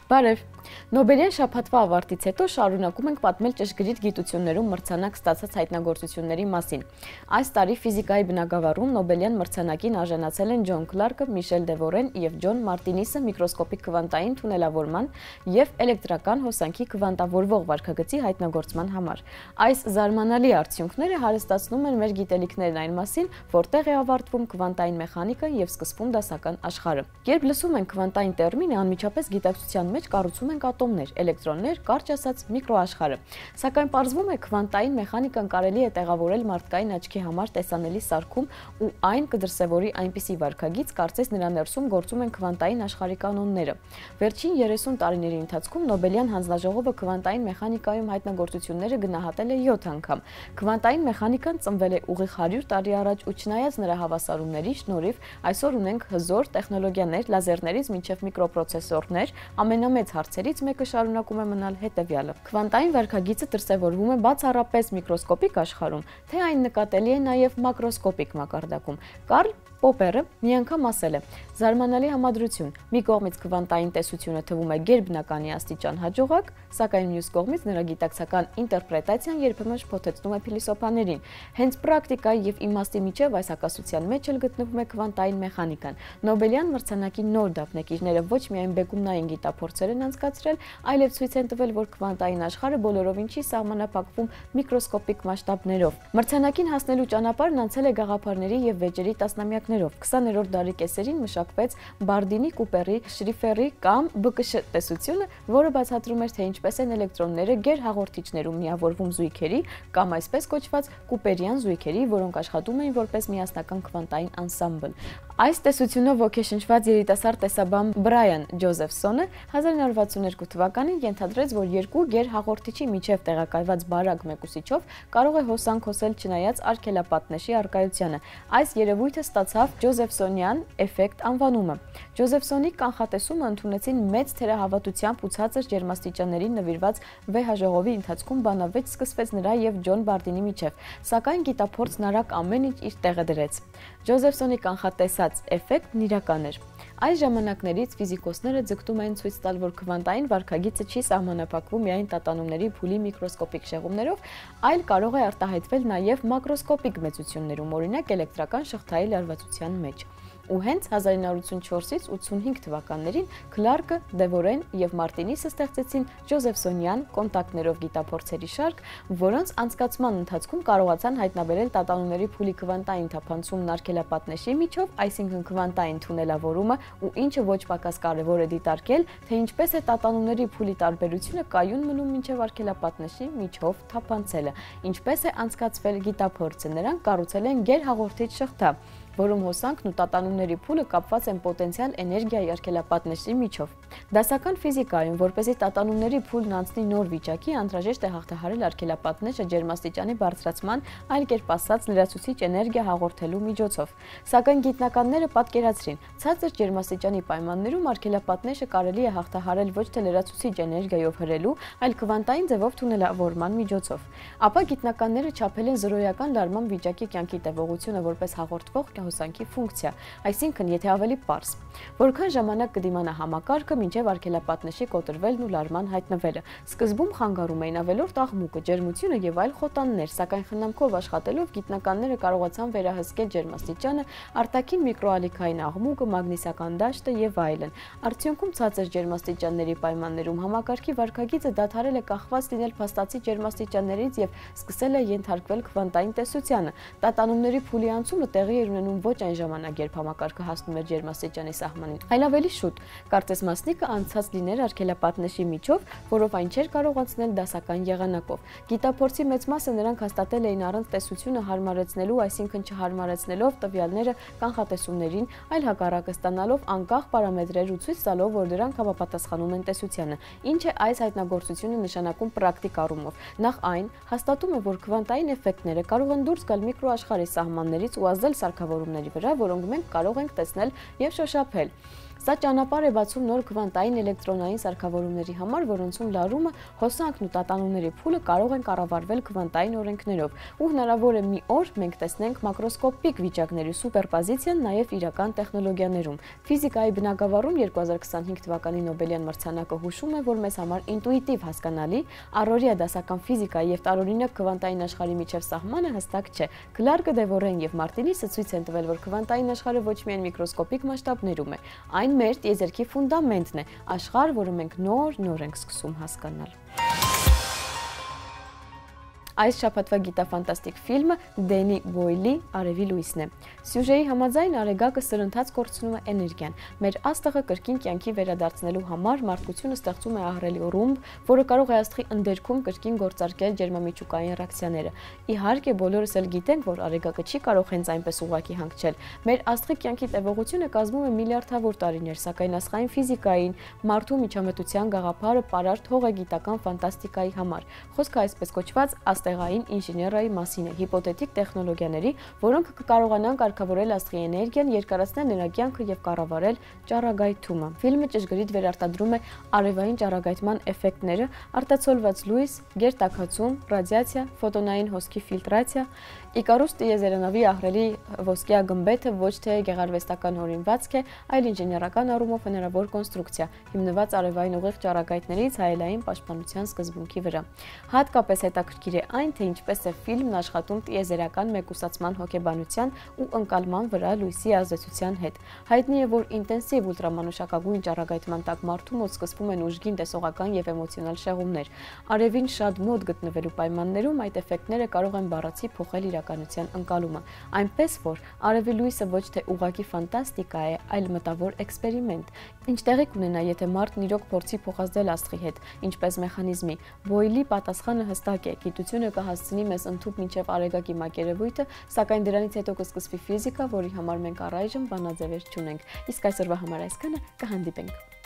Բարև։ Նոբելյան շաբաթվա ավարտից հետո շարունակում ենք պատմել ճշգրիտ գիտություններում մրցանակ ստացած հայտնագործությունների մասին։ Այս տարի ֆիզիկայի բնագավառում Նոբելյան մրցանակին արժանացել են Ջոն Քլարկը, Միշել Դևորեն եւ Ջոն Մարտինիսը միկրոսկոպիկ քվանտային թունելավորման եւ էլեկտրական հոսանքի քվանտավորվող վարքագծի հայտնագործման համար։ Այս զարմանալի արդյունքները հարստացնում են մեր գիտելիքներն այն մասին, որտեղ է ավարտվում քվանտային մեխանիկան եւ սկսվում դասական աշխարհը։ Երբ լսում ենք քվանտային տերմինը, անմիջապես գիտակցության մեջ կառուցում ենք ատոմներ, էլեկտրոններ, կարճ ասած միկրոաշխարհը։ Սակայն պարզվում է քվանտային մեխանիկան կարելի է տեղավորել մարդկային աչքի համար տեսանելի սարքում ու այն կդրսևորի այնպիսի վարքագիծ, կարծես նրա ներսում գործում են քվանտային աշխարհի կանոնները։ Վերջին 30 տարիների ընթացքում Նոբելյան հանձնաժողովը քվանտային մեխանիկայում հայտնագործությունները գնահատել է 7 անգամ։ Քվանտային մեխանիկան ծնվել է ուղիղ 100 տարի առաջ ու չնայած նրա հավասարումների շնորհիվ այսօր ունենք հզոր տեխնոլոգիաներ, լազերներից մինչև միկրոպրոցեսորներ, ամենամեծ հարցերից մեկը շարունակում է մնալ հետևյալը։ Քվանտային վարքագիծը դրսևորվում է բացառապես միկրոսկոպիկ աշխարհում, թե այն նկատելի է նաև մակրոսկոպիկ մակարդակում։ Կարլ Պոպերը մի անգամ ասել է. «Զարմանալի համադրություն, մի կողմից քվանտային տեսությունը թվում է գերբնականի աստիճան հաջողակ, սակայն մյուս կողմից նրա գիտակցական ինտերպրետացիան երբեմն շփոթեցնում է փիլիսոփաներին։ Հենց պրակտիկայի եւ իմաստի միջև այս հակասության մեջ էլ գտնվում է քվանտային մեխանիկան։ Նոբելյան մրցանակի նոր դափնեկիրները ոչ միայն բեկումնային գիտափորձեր են անցկացրել, այլև ցույց են տվել, որ քվանտային աշխարհը բոլորովին չի սահմանափակվում միկրոսկոպիկ մասշտաբներով։ Մրցանակին հասնելու ճանապարհն անցել է գաղափարների եւ վեճերի տասնամյակներով։ 20-րդ դարի կեսերին մշակվեց Բարդինի, Կուպերի, Շրիֆերի կամ ԲԿՇ տեսությունը, որը բացատրում էր, թե ինչպես են էլեկտրոնները գերհաղորդիչներում միավորվում զույգերի կամ այսպես կոչված կուպերյան զույգերի, որոնք աշխատում էին որպես միասնական քվանտային անսամբլ։ Այս տեսությունով ոգեշնչված երիտասարդ տեսաբան Բրայան Ջոզեֆսոնը 1962 թվականին ենթադրեց, որ երկու գերհաղորդիչի միջև տեղակայված բարակ մեկուսիչով կարող է հոսանք հոսել չնայած արգելապատնեշի առկայությանը։ Այս երևույթը ստացավ Ջոզեֆսոնյան էֆեկտ անվանումը։ Ջոզեֆսոնի կանխատեսումը ընդունեցին մեծ թերահավատությամբ ու ցածր ջերմաստիճաններին նվիրված վեհաժողովի ընթացքում բանավեճ սկսվեց նրա եւ Ջոն Բարդինի միջև, սակայն գիտափորձն արագ ամեն ինչ իր տեղը դրեց։ Ջոզեֆսոնի կանխատեսած էֆեկտն իրական էր։ Այս ժամանակներից ֆիզիկոսները ձգտում էին ցույց տալ, որ քվանտային վարքագիծը չի սահմանափակվում միայն տատանումների փուլի միկրոսկոպիկ շեղումներով, այլ կարող է արտահայտվել նաև մակրոսկոպիկ մեծություններում, օրինակ էլեկտրական շղթայի լարվածության մեջ։ Ու հենց 1984-ից 85 թվականներին Քլարկը, Դևորեն եւ Մարտինիսը ստեղծեցին Ջոզեֆսոնյան կոնտակտներով գիտափորձերի շարք, որոնց անցկացման ընթացքում կարողացան հայտնաբերել տատանումների փուլի քվանտային թափանցումն արգելապատնեշի միջով, այսինքն քվանտային թունելավորումը, ու ինչը ոչ պակաս կարևոր է դիտարկել, թե ինչպես է տատանումների փուլի տարբերությունը կայուն մնում մինչև արգելապատնեշի միջով թափանցելը, ինչպես է անցկացվել գիտափորձը։ Նրանք կառուցել են գերհաղորդիչ շղթա, որում հոսանքն ու տատանումների փուլը կապված են պոտենցիալ էներգիայի արգելապատնեշի միջով։ Դասական ֆիզիկայում, որպեսզի տատանումների փուլն անցնի նոր վիճակի, անհրաժեշտ է հաղթահարել արգելապատնեշը ջերմաստիճանի բարձրացման, այլ կերպ ասած լրացուցիչ էներգիա հաղորդելու միջոցով։ Սակայն գիտնականները պատկերացրին, ցածր ջերմաստիճանի պայմաններում արգելապատնեշը կարելի է հաղթահարել ոչ թե լրացուցիչ էներգիայով հրելու, այլ քվանտային ձևով թունելավորման միջոցով։ Ապա գիտնականները չափել են զրոյական լարման վիճակի կյանքի տևողությունը որպես հաղորդվող հոսանքի ֆունկցիա, այսինքն եթե ավելի պարզ, որքան ժամանակ կդիմանա համակարգը մինչև արգելապատնեշի կոտրվելն ու լարման հայտնվելը։ Սկզբում խանգարում էին ավելորդ աղմուկը, ջերմությունը եւ այլ խոտաններ, սակայն խնամքով աշխատելով գիտնականները կարողացան վերահսկել ջերմաստիճանը, արտաքին միկրոալիքային աղմուկը, մագնիսական դաշտը եւ այլն։ Արդյունքում ցածր ջերմաստիճանների պայմաններում համակարգի վարքագիծը դադարել է կախված լինել փաստացի ջերմաստիճաններից եւ սկսել է ենթարկվել քվանտային տեսությանը։ Տատանումների փուլի անցումը տեղի էր ունենում ոչ այն ժամանակ, երբ համակարգը հասնում էր ջերմաստիճանի սահմանին, այլ ավելի շուտ, կարծես մասնիկը անցած լիներ արգելապատնեշի միջով, որով այն չէր կարող անցնել դասական եղանակով։ Գիտափորձի մեծ մասը նրանք հաստատել էին առանց տեսությունը հարմարեցնելու, այսինքն չհարմարեցնելով տվյալները կանխատեսումներին, այլ հակառակը ստանալով անկախ պարամետրեր ու ցույց տալով, որ դրանք համապատասխանում են տեսությանը։ Ինչ է այս հայտնագործությունը նշանակում պրակտիկ առումով։ Նախ այն հաստատում է, որ քվանտային էֆեկտները կարող են դուրս գալ միկրոաշխարհի սահմաններից ու ազդել սարքավորումների վրա, որոնք մենք կարող ենք տեսնել եւ շոշափել։ Սա ճանապարհ է բացում նոր քվանտային էլեկտրոնային սարքավորումների համար, որոնցում լարումը, հոսանքն ու տատանումների փուլը կարող են կառավարվել քվանտային օրենքներով, ու հնարավոր է մի օր մենք տեսնենք մակրոսկոպիկ վիճակների սուպերպոզիցիան նաև իրական տեխնոլոգիաներում։ Ֆիզիկայի բնագավառում 2025 թվականի Նոբելյան մրցանակը հուշում է, որ մեզ համար ինտուիտիվ հասկանալի, առօրյա դասական ֆիզիկայի եւ տարօրինակ քվանտային աշխարհի միջև սահմանը հստակ չէ։ Քլարկը, Դևորեն եւ Մարտինիսը ցույց են տվել, որ քվանտային աշխարհը ոչ միայն միկրոսկոպիկ մասշտաբներում է, այն մեր տիեզերքի ֆունդամենտն է, աշխարհ, որը մենք նոր ենք սկսում հասկանալ։ Այս շաբաթվա գիտաֆանտաստիկ ֆիլմը Դենի Բոյլի «Արևի լույսն» է։ Սյուժեի համաձայն արեգակը սրընթաց կորցնում է էներգիան։ Մեր աստղը կրկին կյանքի վերադարձնելու համար մարդկությունը ստեղծում է ահռելի ռումբ, որը կարող է աստղի ընդերքում կրկին գործարկել ջերմամիջուկային ռեակցիաները։ Իհարկե, բոլորս էլ գիտենք, որ արեգակը չի կարող հենց այնպես ուղղակի հանգչել։ Մեր աստղի կյանքի տևողությունը կազմում է միլիարդավոր տարիներ, սակայն աստղային ֆիզիկային, մարդու միջամտության գաղափարը պարարտ հող է գիտական ֆանտաստիկայի համար։ Խոսքը այսպես կոչված տեղային ինժեներիայի մասին է, հիպոթետիկ տեխնոլոգիաների, որոնք կկարողանան կարգավորել աստղի էներգիան, երկարացնել նրա կյանքը եւ կառավարել ճառագայթումը։ Ֆիլմը ճշգրիտ վերարտադրում է արևային ճառագայթման էֆեկտները, արտացոլված լույս, գերտաքացում, ռադիացիա, ֆոտոնային հոսքի ֆիլտրացիա։ Իկարուս տիեզերանավի ահռելի ոսկյա գմբեթը ոչ թե գեղարվեստական հորինվածք է, այլ ինժեներական առումով հնարավոր կոնստրուկցիա, հիմնված արևային ուղիղ ճառագայթներից հայելային պաշտպանության սկզբունքի վրա։ Հատկապես հետաքրքիր է այն, թե ինչպես է ֆիլմն աշխատում տիեզերական մեկուսացման հոգեբանության ու ընկալման վրա լույսի ազդեցության հետ։ Հայտնի է, որ ինտենսիվ ուլտրամանուշակագույն ճառագայթման տակ մարդու մոտ սկսվում են ուժգին տեսողական եւ էմոցիոնալ շեղումներ։ Արևին շատ մոտ գտնվելու պայմաններում այդ էֆեկտները կարող են բառացի փոխել իրականության ընկալումը, այնպես որ արևի լույսը ոչ թե ուղղակի ֆանտաստիկա է, այլ մտավոր էքսպերիմենտ։ Ինչ տեղի կունենա, եթե մարդն իրոք փորձի փոխազդել աստղի հետ, ինչպես մեխանիզմի։ Բոյլի պատասխանը հստակ է, գիտությունը կհասցնի մեզ ընդհուպ մինչև արեգակի մակերևույթը, սակայն դրանից հետո կսկսվի ֆիզիկա, որի համար մենք առայժմ բանաձևեր չունենք։ Իսկ այսօրվա համար այսքանը, կհանդիպենք։